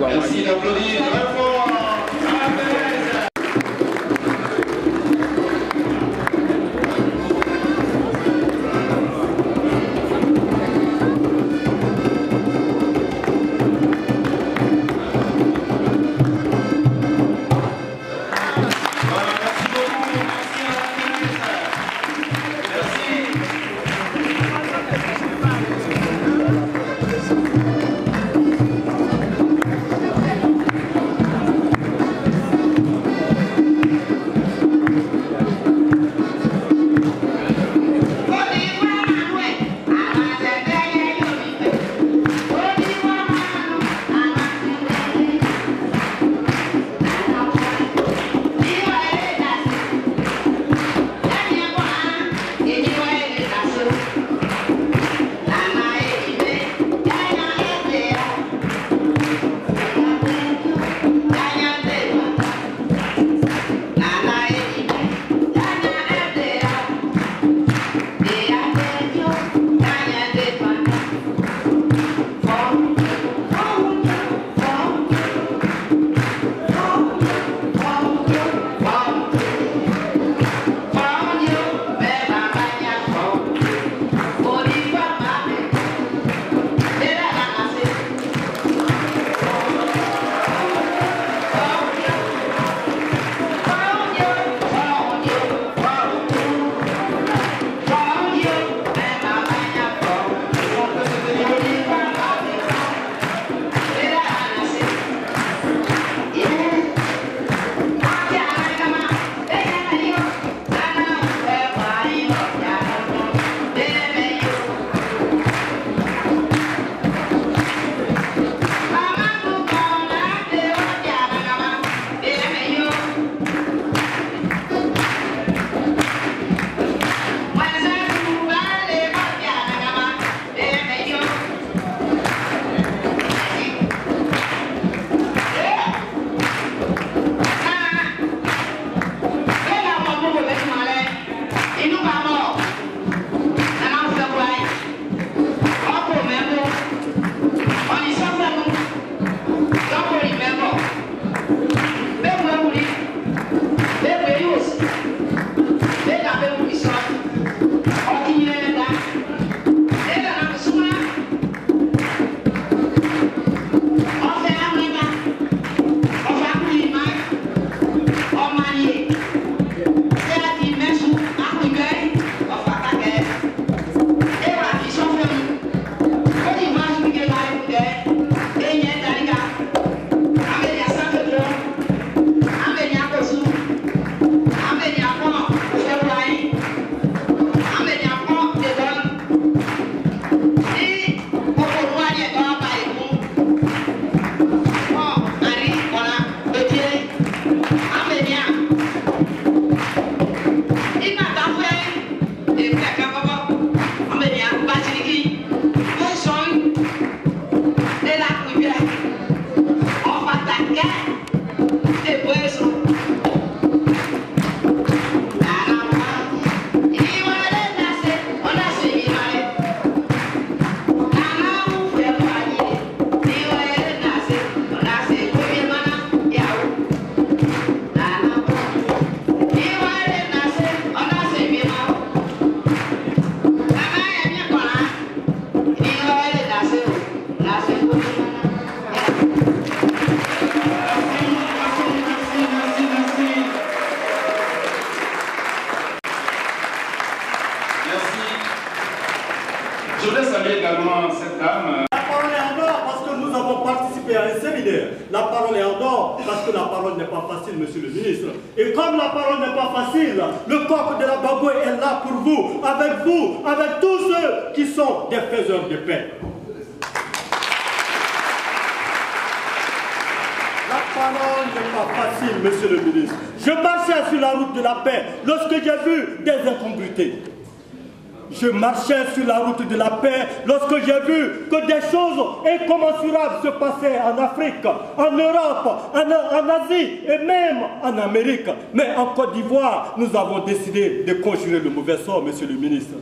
Merci d'applaudir très fort. Je voudrais saluer également cette dame. La parole est en or parce que nous avons participé à un séminaire. La parole est en or parce que la parole n'est pas facile, monsieur le ministre. Et comme la parole n'est pas facile, le coq de la Baboué est là pour vous, avec tous ceux qui sont des faiseurs de paix. La parole n'est pas facile, monsieur le ministre. Je marchais sur la route de la paix lorsque j'ai vu des incongruités. Je marchais sur la route de la paix lorsque j'ai vu que des choses incommensurables se passaient en Afrique, en Europe, en Asie et même en Amérique. Mais en Côte d'Ivoire, nous avons décidé de conjurer le mauvais sort, monsieur le ministre.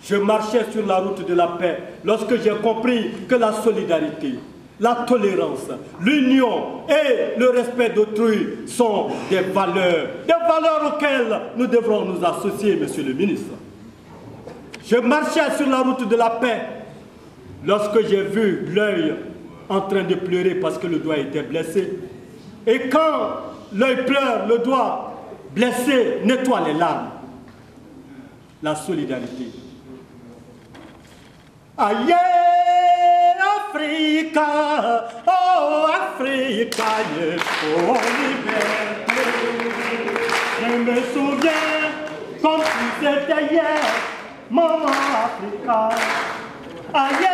Je marchais sur la route de la paix lorsque j'ai compris que la solidarité, la tolérance, l'union et le respect d'autrui sont des valeurs auxquelles nous devrons nous associer, monsieur le ministre. Je marchais sur la route de la paix lorsque j'ai vu l'œil en train de pleurer parce que le doigt était blessé. Et quand l'œil pleure, le doigt blessé nettoie les larmes. La solidarité. Aïe, Africa, oh Africa, oh liberté. Je me souviens comme si c'était hier. Maman Africa, aïe,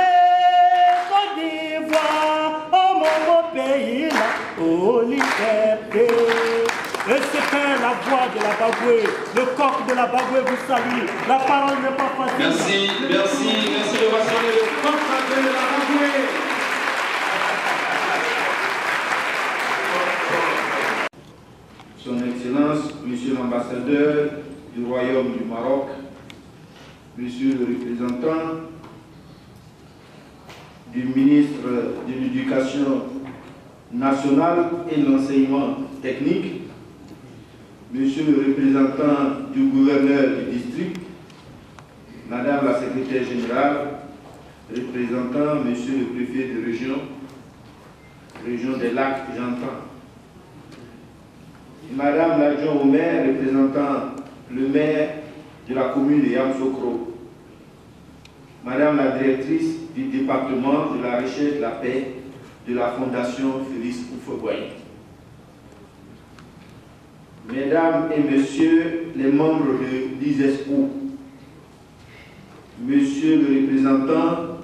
Côte d'Ivoire, oh mon pays, oh liberté. Et c'était la voix de la Baboué, le coq de la Baboué vous salue. La parole n'est pas facile. Merci de rassembler le coq de la Baboué. Son Excellence, Monsieur l'ambassadeur du Royaume du Maroc, Monsieur le représentant du ministre de l'Éducation nationale et de l'enseignement technique, Monsieur le représentant du gouverneur du district, Madame la secrétaire générale, représentant Monsieur le préfet de région des Lacs, j'entends, Madame l'adjoint au maire, représentant le maire de la commune de Yamoussoukro, Madame la directrice du département de la recherche de la paix de la Fondation Félix Houphouët-Boigny, Mesdames et Messieurs les membres de l'ISESPO, Monsieur le représentant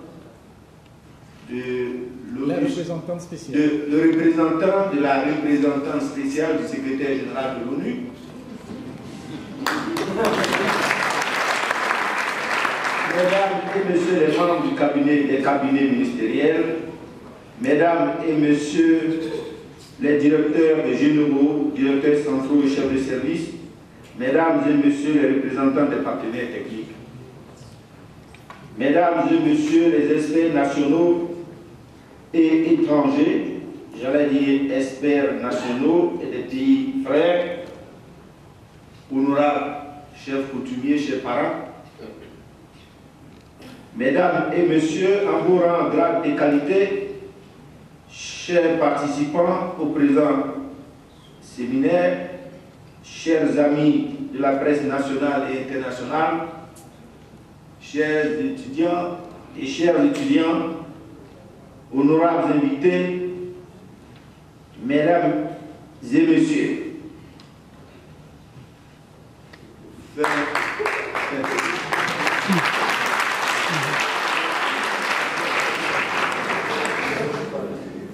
le représentant spécial. Le représentant de la représentante spéciale du secrétaire général de l'ONU, Mesdames et Messieurs les membres du cabinet, des cabinets ministériels, Mesdames et Messieurs les directeurs généraux, directeurs centraux et chefs de service, Mesdames et Messieurs les représentants des partenaires techniques, Mesdames et Messieurs les experts nationaux et étrangers, j'allais dire experts nationaux et des pays frères, honorables chefs coutumiers, chers parents, mesdames et messieurs, en vos rangs, grades et qualités, chers participants au présent séminaire, chers amis de la presse nationale et internationale, chers étudiants et chers étudiants, honorables invités, mesdames et messieurs.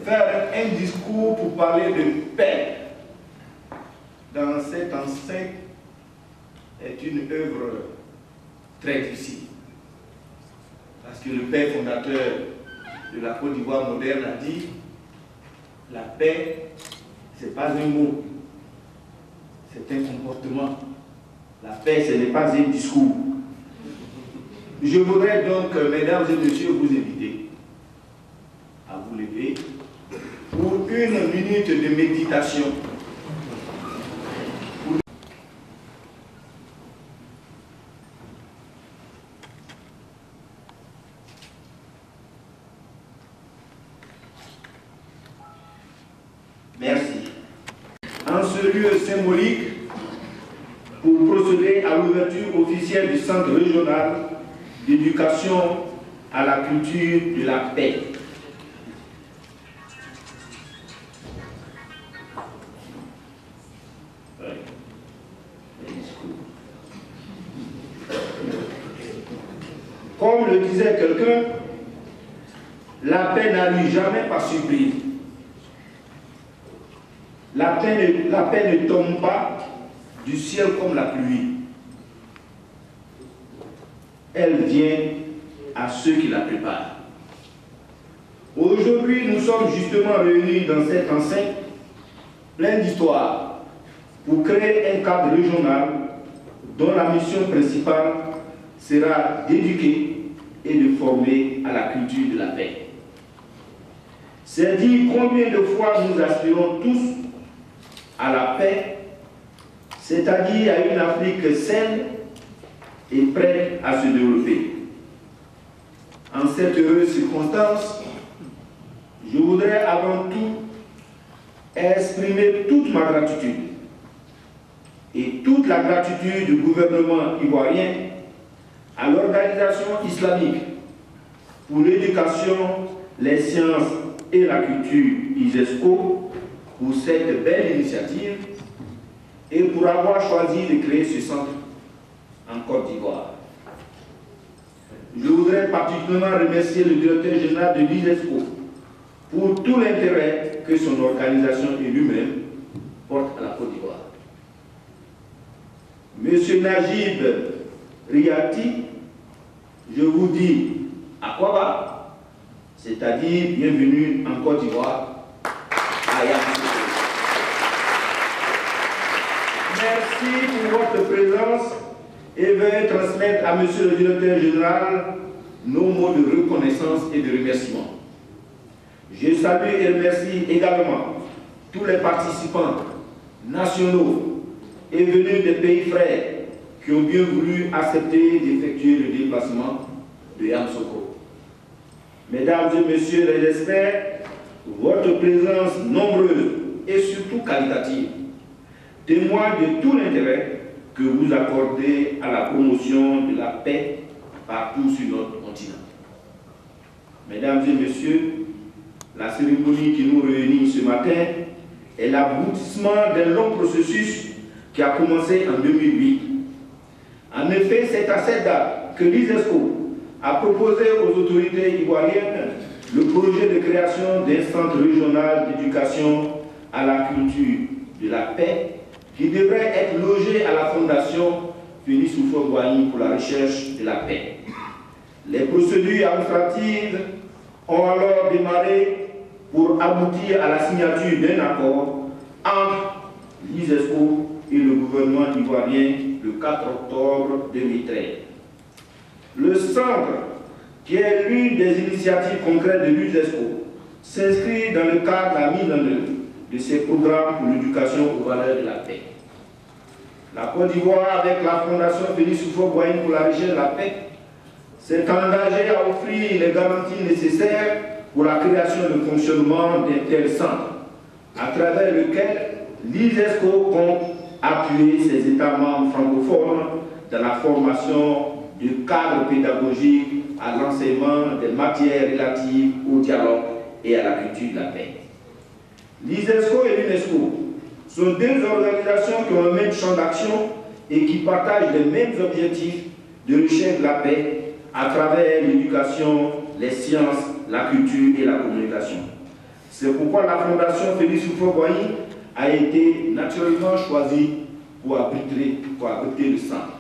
Faire un discours pour parler de paix dans cette enceinte est une œuvre très difficile. Parce que le père fondateur de la Côte d'Ivoire moderne a dit la paix, ce n'est pas un mot, c'est un comportement. La paix, ce n'est pas un discours. Je voudrais donc, mesdames et messieurs, vous inviter à vous lever pour une minute de méditation. Merci. En ce lieu symbolique, pour procéder à l'ouverture officielle du Centre régional d'éducation à la culture de la paix. Comme le disait quelqu'un, la paix n'arrive jamais par surprise. La paix ne tombe pas du ciel comme la pluie. Elle vient à ceux qui la préparent. Aujourd'hui, nous sommes justement réunis dans cette enceinte pleine d'histoire pour créer un cadre régional dont la mission principale sera d'éduquer et de former à la culture de la paix. C'est dire combien de fois nous aspirons tous à la paix, c'est-à-dire à une Afrique saine et prête à se développer. En cette heureuse circonstance, je voudrais avant tout exprimer toute ma gratitude et toute la gratitude du gouvernement ivoirien à l'organisation islamique pour l'éducation, les sciences et la culture ISESCO pour cette belle initiative et pour avoir choisi de créer ce centre en Côte d'Ivoire. Je voudrais particulièrement remercier le directeur général de l'ISESCO pour tout l'intérêt que son organisation et lui-même portent à la Côte d'Ivoire. Monsieur Najib Riati, je vous dis à quoi va, c'est-à-dire bienvenue en Côte d'Ivoire, à Yamoussoukro. Merci pour votre présence et veuillez transmettre à monsieur le directeur général nos mots de reconnaissance et de remerciement. Je salue et remercie également tous les participants nationaux et venus des pays frères qui ont bien voulu accepter d'effectuer le déplacement de Yamoussoukro. Mesdames et messieurs les experts, votre présence nombreuse et surtout qualitative témoigne de tout l'intérêt que vous accordez à la promotion de la paix partout sur notre continent. Mesdames et messieurs, la cérémonie qui nous réunit ce matin est l'aboutissement d'un long processus qui a commencé en 2008. En effet, c'est à cette date que l'ISESCO a proposé aux autorités ivoiriennes le projet de création d'un centre régional d'éducation à la culture de la paix qui devrait être logé à la fondation Félix Houphouët-Boigny pour la recherche de la paix. Les procédures administratives ont alors démarré pour aboutir à la signature d'un accord entre l'ISESCO et le gouvernement ivoirien le 4 octobre 2013. Le centre, qui est l'une des initiatives concrètes de l'ISESCO, s'inscrit dans le cadre de la mise en œuvre de ces programmes pour l'éducation aux valeurs de la paix. La Côte d'Ivoire, avec la Fondation Félix Houphouët-Boigny pour la recherche de la paix, s'est engagée à offrir les garanties nécessaires pour la création et le fonctionnement d'un tel centre, à travers lequel l'ISESCO compte appuyer ses États membres francophones dans la formation du cadre pédagogique à l'enseignement des matières relatives au dialogue et à la culture de la paix. L'ISESCO et l'UNESCO sont deux organisations qui ont le même champ d'action et qui partagent les mêmes objectifs de recherche de la paix à travers l'éducation, les sciences, la culture et la communication. C'est pourquoi la Fondation Félix Houphouët-Boigny a été naturellement choisie pour abriter le centre.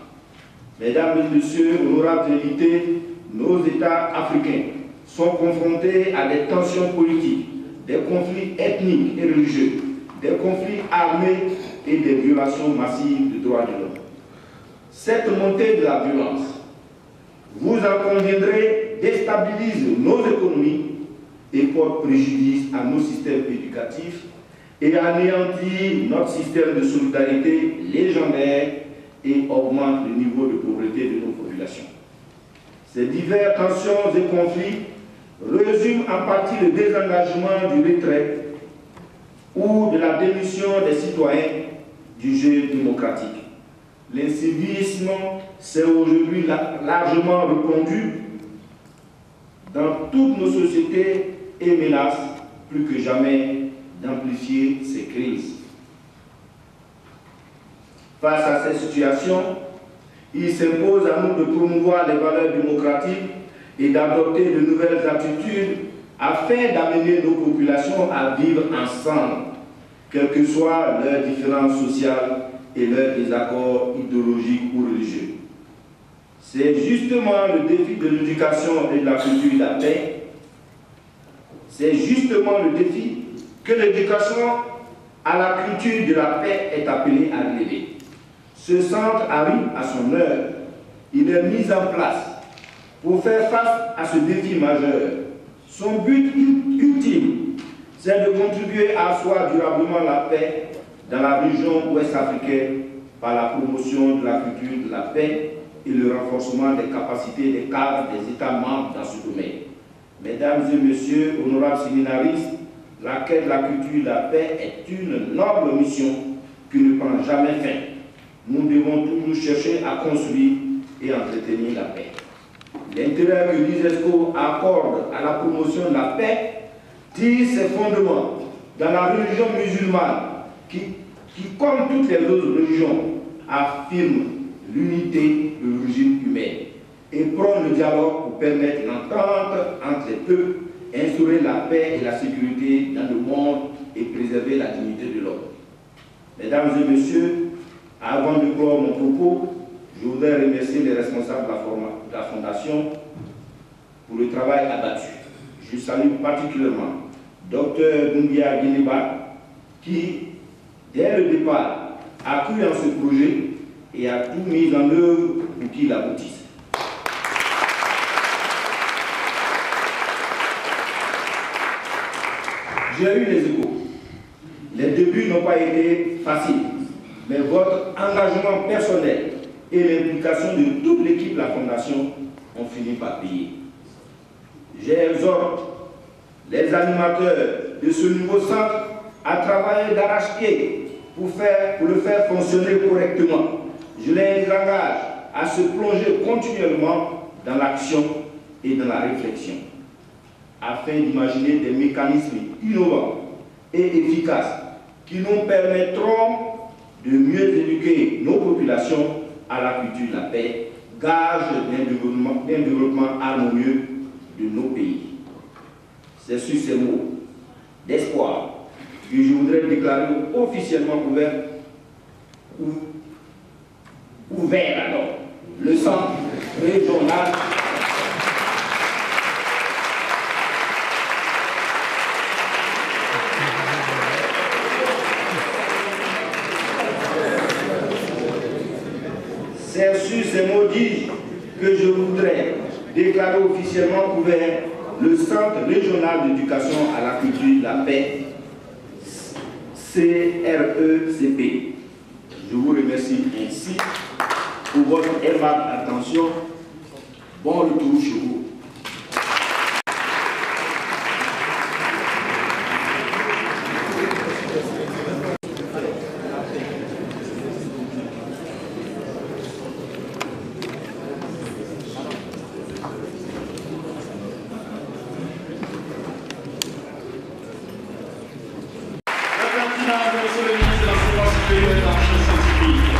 Mesdames et messieurs, honorables invités, nos États africains sont confrontés à des tensions politiques, des conflits ethniques et religieux, des conflits armés et des violations massives des droits de l'homme. Cette montée de la violence, vous en conviendrez, déstabilise nos économies et porte préjudice à nos systèmes éducatifs et anéantit notre système de solidarité légendaire et augmente le niveau de pauvreté de nos populations. Ces diverses tensions et conflits résument en partie le désengagement du retrait ou de la démission des citoyens du jeu démocratique. L'incivisme s'est aujourd'hui largement répandu dans toutes nos sociétés et menace plus que jamais d'amplifier ces crises. Face à cette situation, il s'impose à nous de promouvoir les valeurs démocratiques et d'adopter de nouvelles attitudes afin d'amener nos populations à vivre ensemble, quelles que soient leurs différences sociales et leurs désaccords idéologiques ou religieux. C'est justement le défi de l'éducation et de la culture de la paix. C'est justement le défi que l'éducation à la culture de la paix est appelée à relever. Ce centre arrive à son heure. Il est mis en place pour faire face à ce défi majeur. Son but ultime, c'est de contribuer à asseoir durablement la paix dans la région ouest africaine par la promotion de la culture de la paix et le renforcement des capacités des cadres des États membres dans ce domaine. Mesdames et messieurs, honorables séminaristes, la quête de la culture de la paix est une noble mission qui ne prend jamais fin. Nous devons toujours chercher à construire et entretenir la paix. L'intérêt que l'ISESCO accorde à la promotion de la paix tire ses fondements dans la religion musulmane qui, comme toutes les autres religions, affirme l'unité de l'origine humaine et prône le dialogue pour permettre l'entente entre les peuples, instaurer la paix et la sécurité dans le monde et préserver la dignité de l'homme. Mesdames et messieurs, avant de clore mon propos, je voudrais remercier les responsables de la Fondation pour le travail abattu. Je salue particulièrement Dr Doumbia Guineba qui, dès le départ, a cru en ce projet et a tout mis en œuvre pour qu'il aboutisse. J'ai eu les échos. Les débuts n'ont pas été faciles, mais votre engagement personnel et l'implication de toute l'équipe de la Fondation ont fini par payer. J'exhorte les animateurs de ce nouveau centre à travailler d'arrache-pied pour le faire fonctionner correctement. Je les engage à se plonger continuellement dans l'action et dans la réflexion, afin d'imaginer des mécanismes innovants et efficaces qui nous permettront de mieux éduquer nos populations à la culture de la paix, gage d'un développement harmonieux de nos pays. C'est sur ces mots d'espoir que je voudrais déclarer officiellement ouvert alors le centre régional C'est sur ces mots dits que je voudrais déclarer officiellement ouvert le Centre régional d'éducation à la culture de la paix, CRECP. Je vous remercie. remercie ainsi pour votre aimable attention. Bon retour chez vous. Monsieur le ministre de l'Enseignement supérieur et de la recherche scientifique.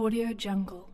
Audio Jungle.